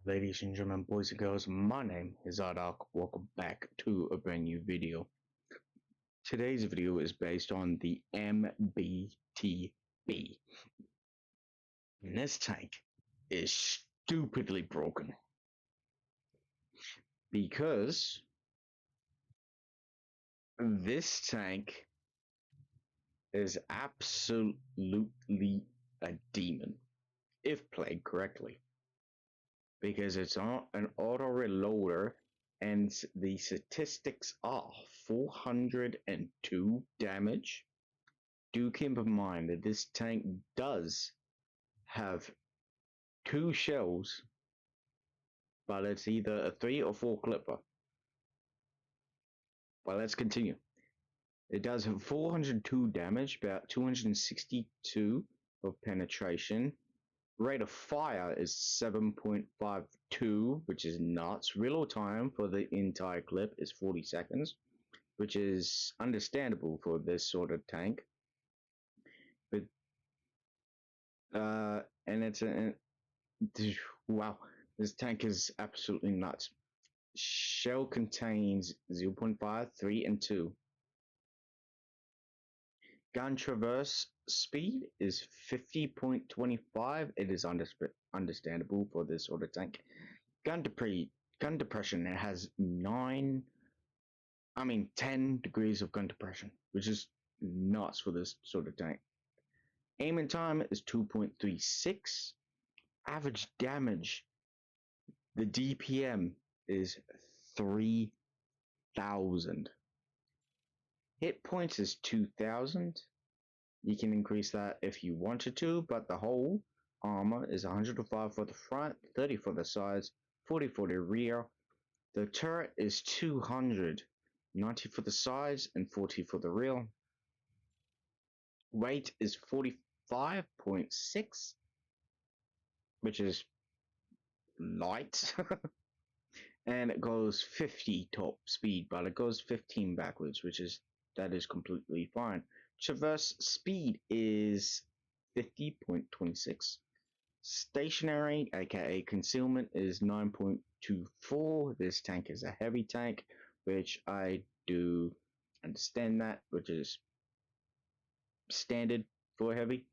Ladies and gentlemen, boys and girls, my name is Ardak. Welcome back to a brand new video. Today's video is based on the MBT-B. And this tank is stupidly broken because this tank is absolutely a demon if played correctly. Because it's on an auto reloader and the statistics are 402 damage. Do keep in mind that this tank does have 2 shells, but it's either a 3 or 4 clipper. But let's continue. It does have 402 damage, about 262 of penetration. Rate of fire is 7.52, which is nuts. Reload time for the entire clip is 40 seconds, which is understandable for this sort of tank. But and it's a wow, this tank is absolutely nuts. Shell contains 0.5, 3, and 2. Gun traverse speed is 50.25. It is understandable for this sort of tank. Gun depression, it has 10 degrees of gun depression, which is nuts for this sort of tank. Aiming time is 2.36. Average damage, the DPM is 3,000. Hit points is 2,000. You can increase that if you wanted to, but the whole armor is 105 for the front, 30 for the sides, 40 for the rear. The turret is 200, 90 for the sides and 40 for the rear. Weight is 45.6, which is light. And it goes 50 top speed, but it goes 15 backwards, that is completely fine. Traverse speed is 50.26. Stationary, aka concealment, is 9.24. This tank is a heavy tank, which I do understand that, which is standard for heavy.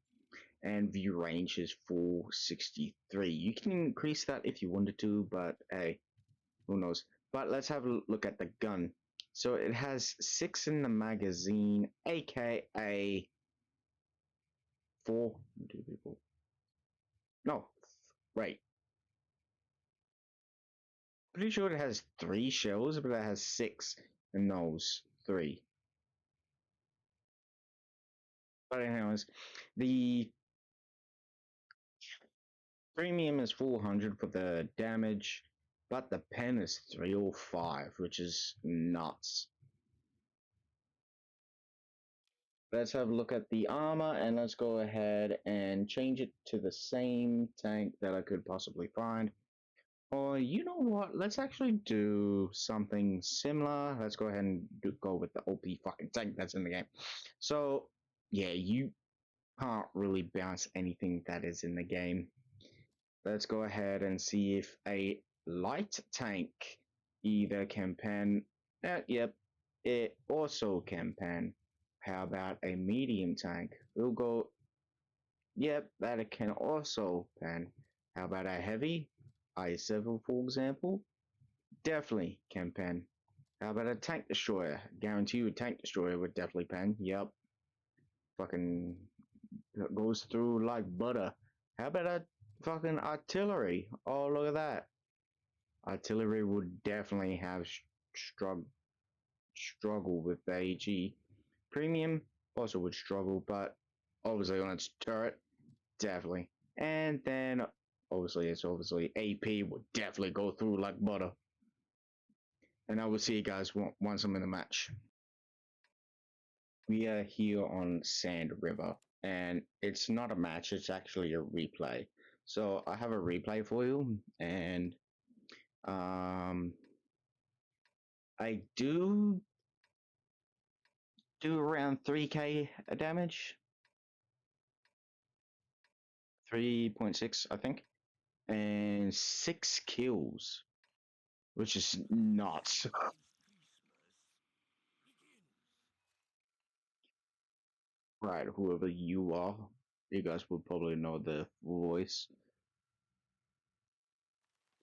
And view range is 463. You can increase that if you wanted to, but hey, who knows? But let's have a look at the gun. So it has 6 in the magazine, aka 4. No, right. Pretty sure it has 3 shells, but it has 6 in those 3. But anyways, the premium is 400 for the damage, but the pen is 305, which is nuts. Let's have a look at the armor, and let's go ahead and change it to the same tank that I could possibly find. Or you know what? Let's actually do something similar. Let's go ahead and go with the OP fucking tank that's in the game. So yeah, you can't really bounce anything that is in the game. Let's go ahead and see if a light tank either can pan. Yep, it also can pan. How about a medium tank? We'll go. Yep, that it can also pan. How about a heavy? I7, for example? Definitely can pan. How about a tank destroyer? Guarantee you a tank destroyer would definitely pan. Yep. Fucking goes through like butter. How about a fucking artillery? Oh, look at that. Artillery would definitely have struggle with the AG. Premium also would struggle, but obviously on its turret, definitely. And then obviously AP would definitely go through like butter. And I will see you guys once I'm in the match. We are here on Sand River, and it's not a match, it's actually a replay. So I have a replay for you, and I do around 3k damage. 3.6, I think. and 6 kills, which is nuts. Right, whoever you are, you guys would probably know the voice.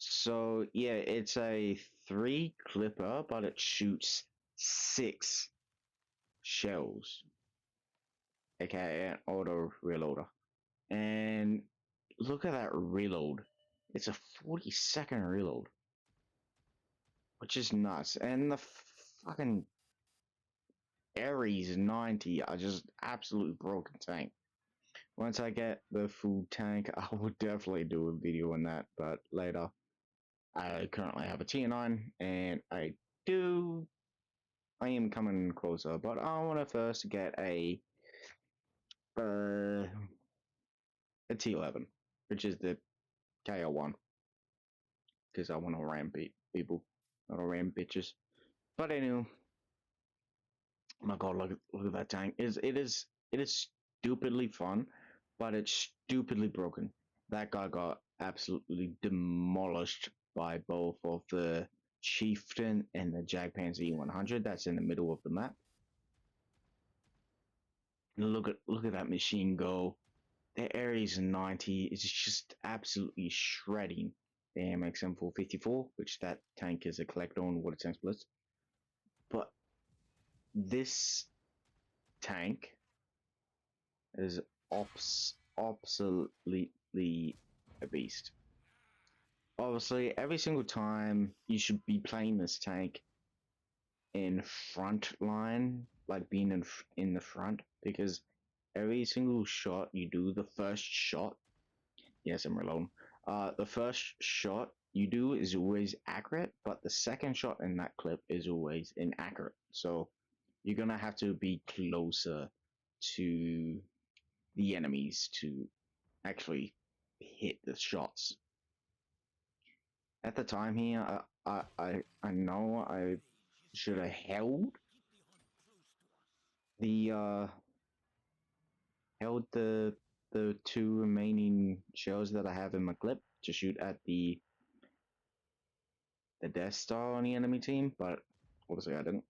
So yeah, it's a 3 clipper, but it shoots 6 shells, aka an auto reloader. And look at that reload. It's a 40-second reload, which is nuts. And the fucking Ares 90 are just absolutely broken tank. Once I get the full tank, I will definitely do a video on that, but later. I currently have a tier 9, and do, I am coming closer, but I want to first get uh, a tier 11, which is the KO1, because I want to ram beat people, not to ram bitches. But anyway, oh my god, look at that tank. It is stupidly fun, but it's stupidly broken. That guy got absolutely demolished by both of the Chieftain and the Jagdpanzer E100 that's in the middle of the map. Look at that machine go. The Ares 90 is just absolutely shredding the AMX M454, which that tank is a collector on water tank splits. But this tank is absolutely a beast. Obviously, every single time you should be playing this tank in front line, like being in the front, because every single shot you do, the first shot, yes, I'm alone. The first shot you do is always accurate, but the second shot in that clip is always inaccurate. So you're gonna have to be closer to the enemies to actually hit the shots. At the time here, I know I should have the uh held the 2 remaining shells that I have in my clip to shoot at the Death Star on the enemy team, but obviously I didn't.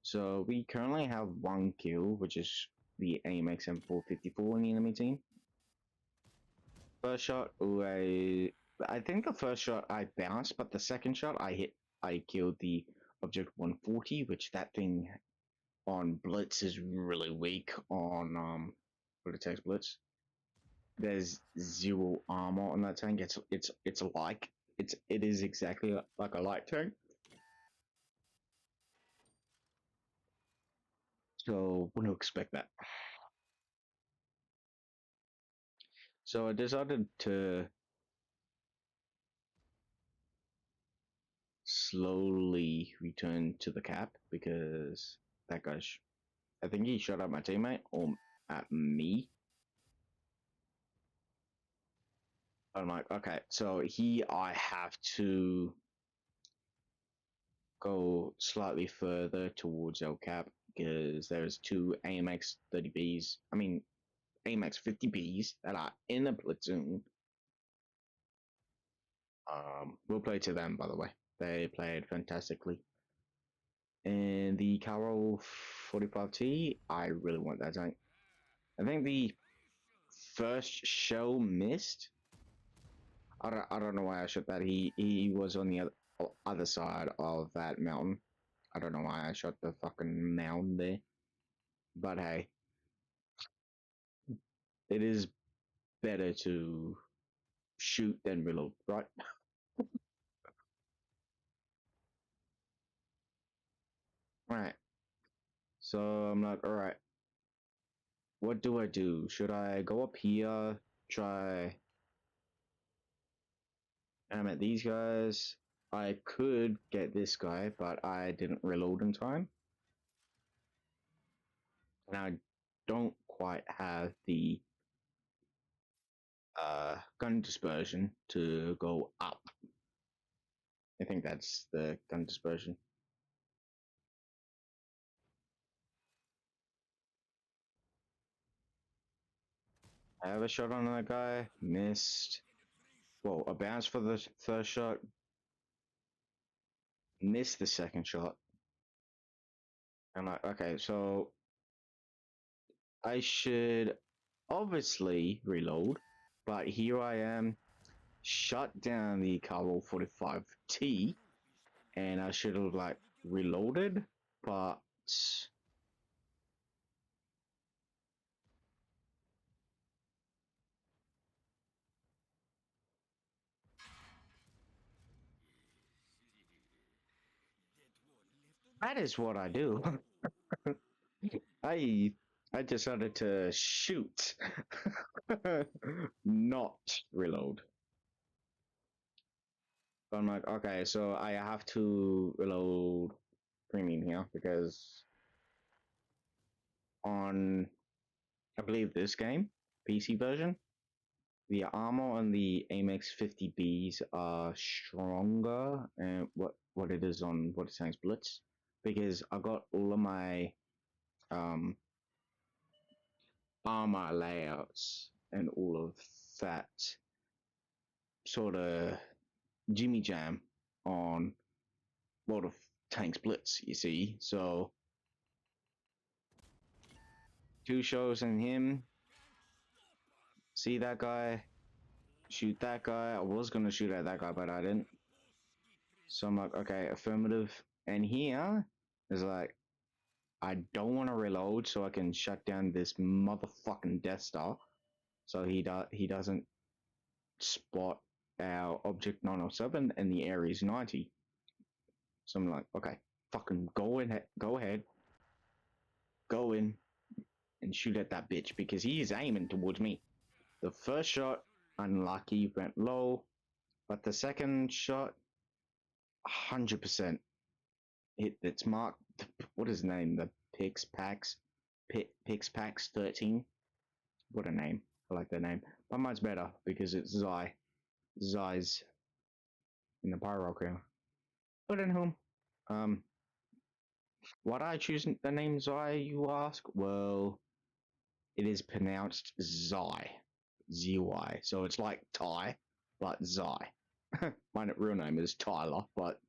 So we currently have 1 kill, which is the AMX M454 on the enemy team. First shot, I think the first shot I bounced, but the second shot I killed the Object 140, which that thing on Blitz is really weak on what it takes Blitz. There's 0 armor on that tank. It's like it is exactly like a light tank. So wouldn't expect that. So I decided to slowly return to the cap because that guy, I think he shot at my teammate or at me. I'm like, okay, so I have to go slightly further towards El Cap because there's 2 AMX 30Bs, I mean, AMX 50Bs that are in the platoon. We'll play to them, by the way. They played fantastically. And the Carol 45T, I really want that tank. I think the first shell missed. I don't know why I shot that. He was on the other side of that mountain. I don't know why I shot the fucking mound there. But hey, it is better to shoot than reload, right? Right. So I'm like, alright, what do I do? Should I go up here, try at these guys? I could get this guy, but I didn't reload in time. And I don't quite have the gun dispersion to go up. I think that's the gun dispersion. I have a shot on that guy. Missed. Well, a bounce for the first shot. Missed the second shot. I'm like, okay, so I should obviously reload, but here I am, shut down the Carl 45T, and I should have like reloaded, but that is what I do. I I decided to shoot, not reload. So I'm like, okay, so I have to reload premium here because on I believe this game, PC version, the armor on the Amex 50Bs are stronger and what it is on what it says Blitz because I got all of my um armor layouts and all of that sort of Jimmy Jam on World of Tanks Blitz, you see. So two shows in him, see that guy, shoot that guy. I was gonna shoot at that guy, but I didn't. So I'm like, okay, affirmative. And here is like, I don't want to reload so I can shut down this motherfucking Death Star. So he doesn't spot our Object 907 and the Ares 90. So I'm like, okay, fucking go ahead, go in and shoot at that bitch because he is aiming towards me. The first shot, unlucky, went low, but the second shot, 100% hit its mark. What is his name? The Pix Pax 13. What a name. I like that name. But mine's better because it's Zai. Zai's in the Pyro Crew. But in whom? Um, why did I choose the name Zai, you ask? Well, it is pronounced Zai. Z-Y. So it's like Thai, but Zai. My real name is Tyler, but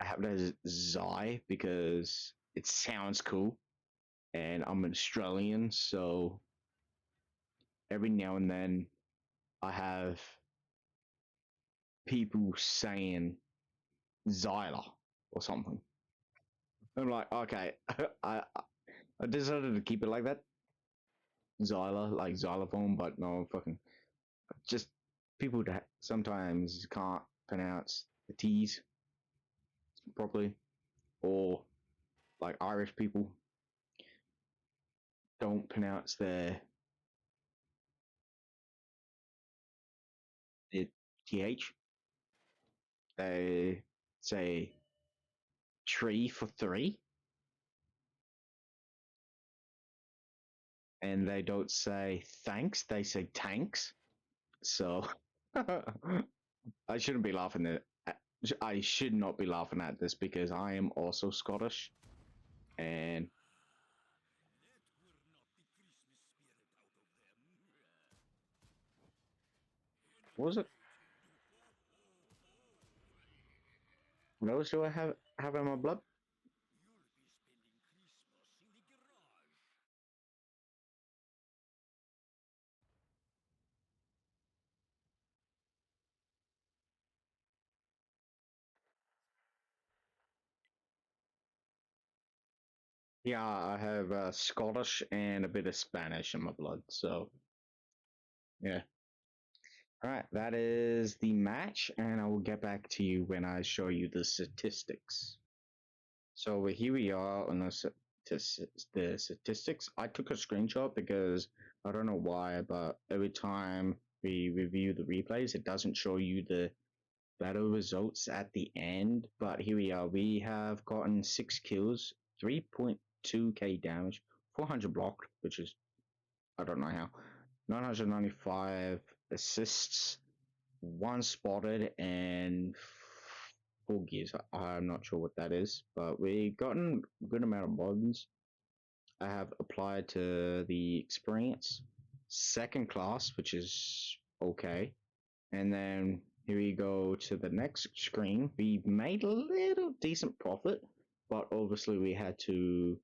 I have it as Zai because it sounds cool. And I'm an Australian, so every now and then I have people saying Zyla or something. I'm like, okay, I decided to keep it like that. Zyla, like xylophone, but no fucking just people that sometimes can't pronounce the T's properly, or like Irish people don't pronounce their th. They say tree for three, and they don't say thanks. They say tanks. So I shouldn't be laughing at. I should not be laughing at this because I am also Scottish, and what was it? What else do I have in my blood? Yeah, I have Scottish and a bit of Spanish in my blood. So yeah. All right, that is the match, and I will get back to you when I show you the statistics. So here we are on the statistics. I took a screenshot because I don't know why, but every time we review the replays, it doesn't show you the battle results at the end. But here we are. We have gotten 6 kills, 3.2k damage, 400 blocked, which is I don't know how, 995 assists, one spotted, and 4 gears. I'm not sure what that is, but we gotten a good amount of mods. I have applied to the experience. second class, which is okay. And then here we go to the next screen. We made a little decent profit, but obviously we had to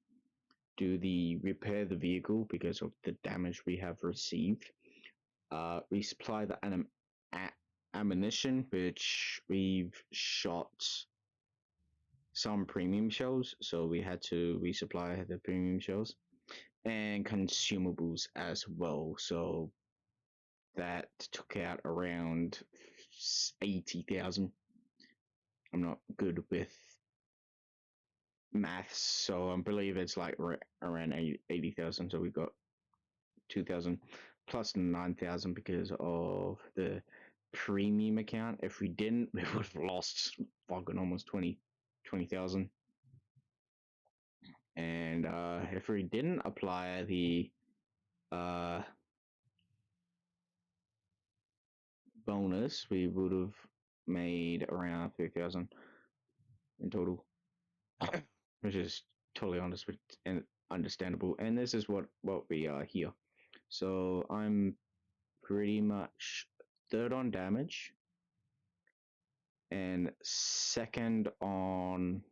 do the repair the vehicle because of the damage we have received. Resupply the ammunition, which we've shot some premium shells, so we had to resupply the premium shells and consumables as well. So that took out around 80,000. I'm not good with maths, so I believe it's like around 80,000. So we got 2,000 plus 9,000 because of the premium account. If we didn't, we would have lost fucking almost 20,000. And if we didn't apply the uh, bonus, we would have made around 3,000 in total, which is totally honest and understandable. And this is what we are here. So I'm pretty much third on damage and second on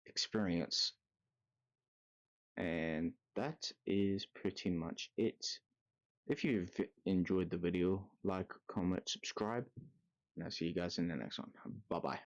experience. And that is pretty much it. If you've enjoyed the video, like, comment, subscribe, and I'll see you guys in the next one. Bye bye.